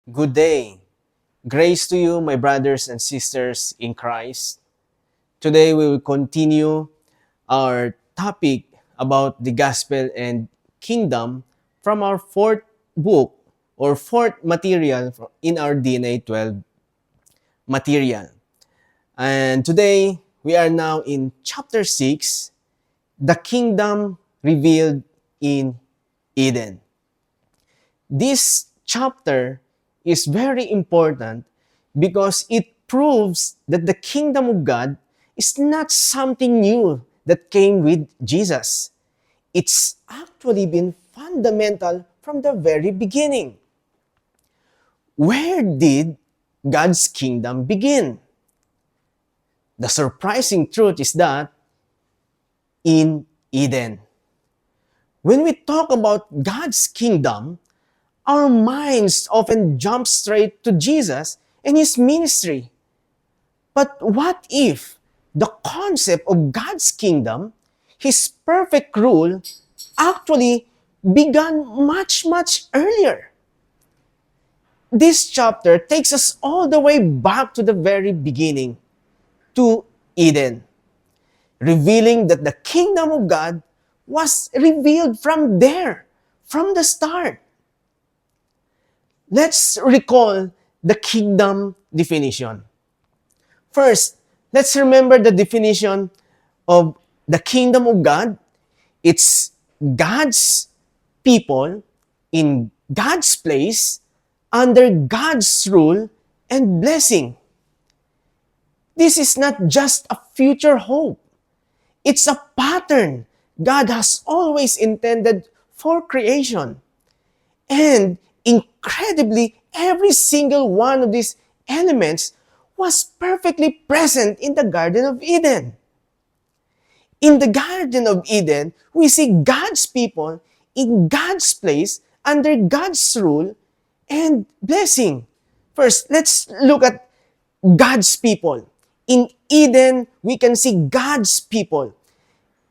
Good day. Grace to you, my brothers and sisters in Christ. Today we will continue our topic about the gospel and kingdom from our fourth book or fourth material in our DNA 12 material. And today we are now in chapter 6, the kingdom revealed in Eden. This chapter is very important because it proves that the kingdom of God is not something new that came with Jesus. It's actually been fundamental from the very beginning. Where did God's kingdom begin? The surprising truth is that in Eden. When we talk about God's kingdom, our minds often jump straight to Jesus and his ministry. But what if the concept of God's kingdom, his perfect rule, actually began much earlier? This chapter takes us all the way back to the very beginning, to Eden, revealing that the kingdom of God was revealed from there, from the start. Let's recall the kingdom definition. First, let's remember the definition of the kingdom of God. It's God's people in God's place under God's rule and blessing. This is not just a future hope. It's a pattern God has always intended for creation. And incredibly, every single one of these elements was perfectly present in the Garden of Eden. In the Garden of Eden, we see God's people in God's place under God's rule and blessing. First, let's look at God's people. In Eden, we can see God's people.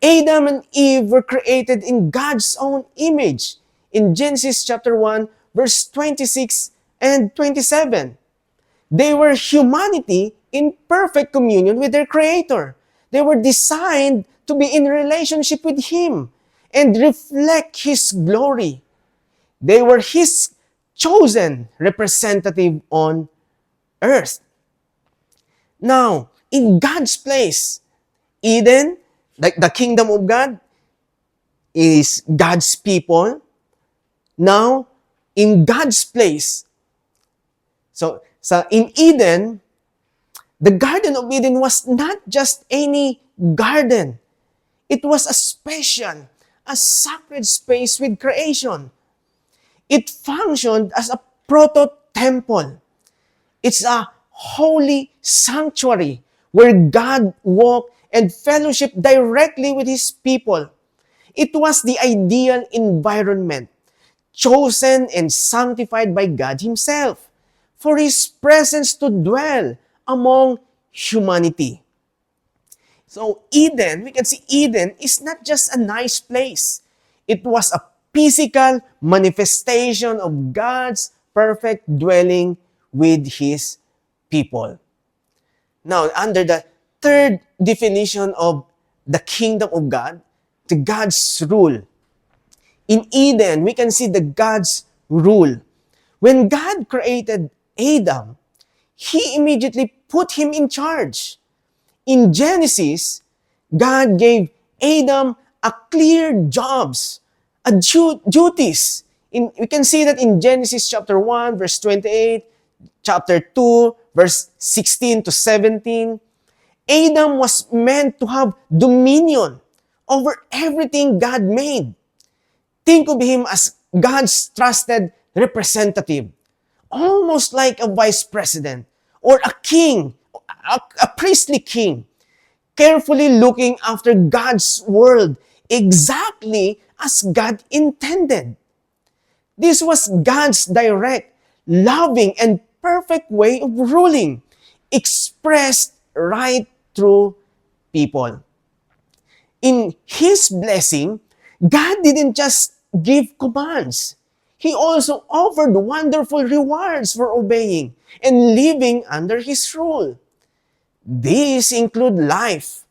Adam and Eve were created in God's own image. In Genesis chapter 1, verse 26 and 27. They were humanity in perfect communion with their Creator. They were designed to be in relationship with Him and reflect His glory. They were His chosen representative on earth. Now, in God's place, Eden, the kingdom of God, is God's people. Now, in God's place, so in Eden, the Garden of Eden was not just any garden. It was a special, a sacred space with creation. It functioned as a proto-temple. It's a holy sanctuary where God walked and fellowship directly with His people. It was the ideal environment, chosen and sanctified by God Himself, for His presence to dwell among humanity. So Eden, we can see Eden is not just a nice place. It was a physical manifestation of God's perfect dwelling with His people. Now, under the third definition of the kingdom of God, the God's rule. In Eden, we can see the God's rule. When God created Adam, He immediately put him in charge. In Genesis, God gave Adam a clear jobs, duties. We can see that in Genesis chapter 1, verse 28, chapter 2, verse 16 to 17. Adam was meant to have dominion over everything God made. Think of him as God's trusted representative, almost like a vice president or a king, a priestly king, carefully looking after God's world exactly as God intended. This was God's direct, loving, and perfect way of ruling, expressed right through people. In His blessing, God didn't just give commands. He also offered wonderful rewards for obeying and living under His rule. These include life,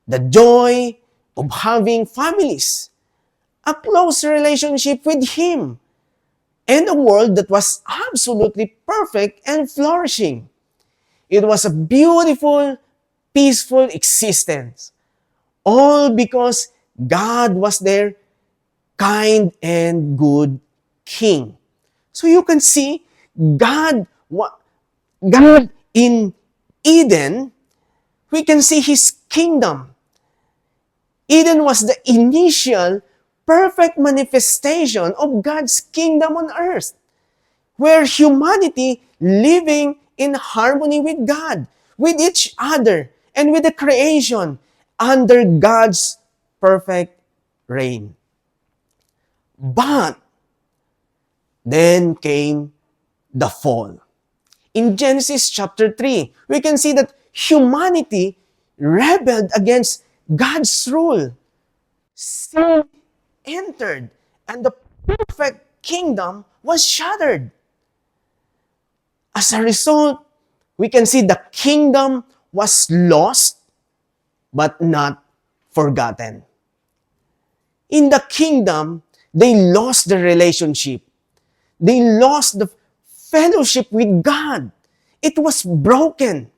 the joy of having families, a close relationship with Him, and a world that was absolutely perfect and flourishing. It was a beautiful, peaceful existence, all because God was their kind and good King. So you can see God in Eden, we can see His kingdom. Eden was the initial perfect manifestation of God's kingdom on earth, where humanity living in harmony with God, with each other, and with the creation under God's perfect reign. But then came the fall. In Genesis chapter 3, we can see that humanity rebelled against God's rule. Sin entered, and the perfect kingdom was shattered. As a result, we can see the kingdom was lost, but not forgotten. In the kingdom, they lost the relationship. They lost the fellowship with God. It was broken.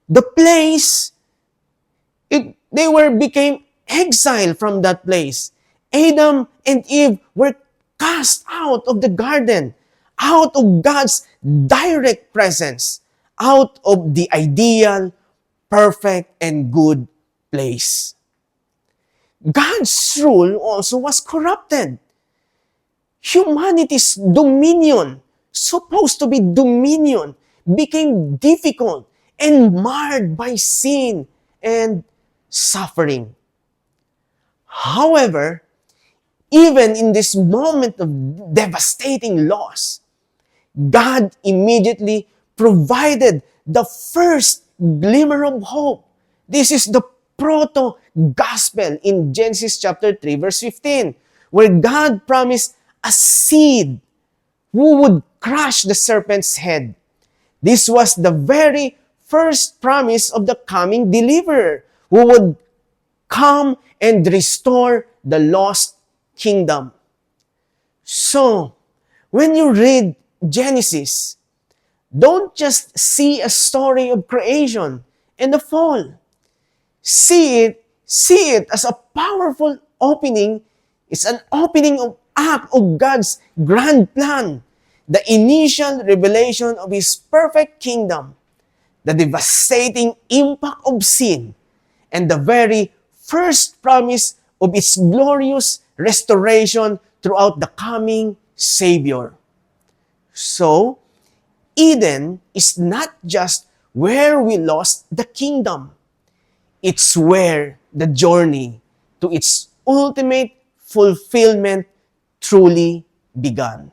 The place, became exiled from that place. Adam and Eve were cast out of the garden, out of God's direct presence, out of the ideal, perfect, and good place. God's rule also was corrupted. Humanity's dominion, supposed to be dominion, became difficult and marred by sin and suffering. However, even in this moment of devastating loss, God immediately provided the first glimmer of hope. This is the proto-gospel in Genesis chapter 3, verse 15, where God promised a seed who would crush the serpent's head. This was the very first promise of the coming deliverer who would come and restore the lost kingdom. So, when you read Genesis, don't just see a story of creation and the fall. See it as a powerful opening. It's an opening of act of God's grand plan, the initial revelation of His perfect kingdom, the devastating impact of sin, and the very first promise of its glorious restoration throughout the coming Savior. So, Eden is not just where we lost the kingdom. It's where the journey to its ultimate fulfillment truly began.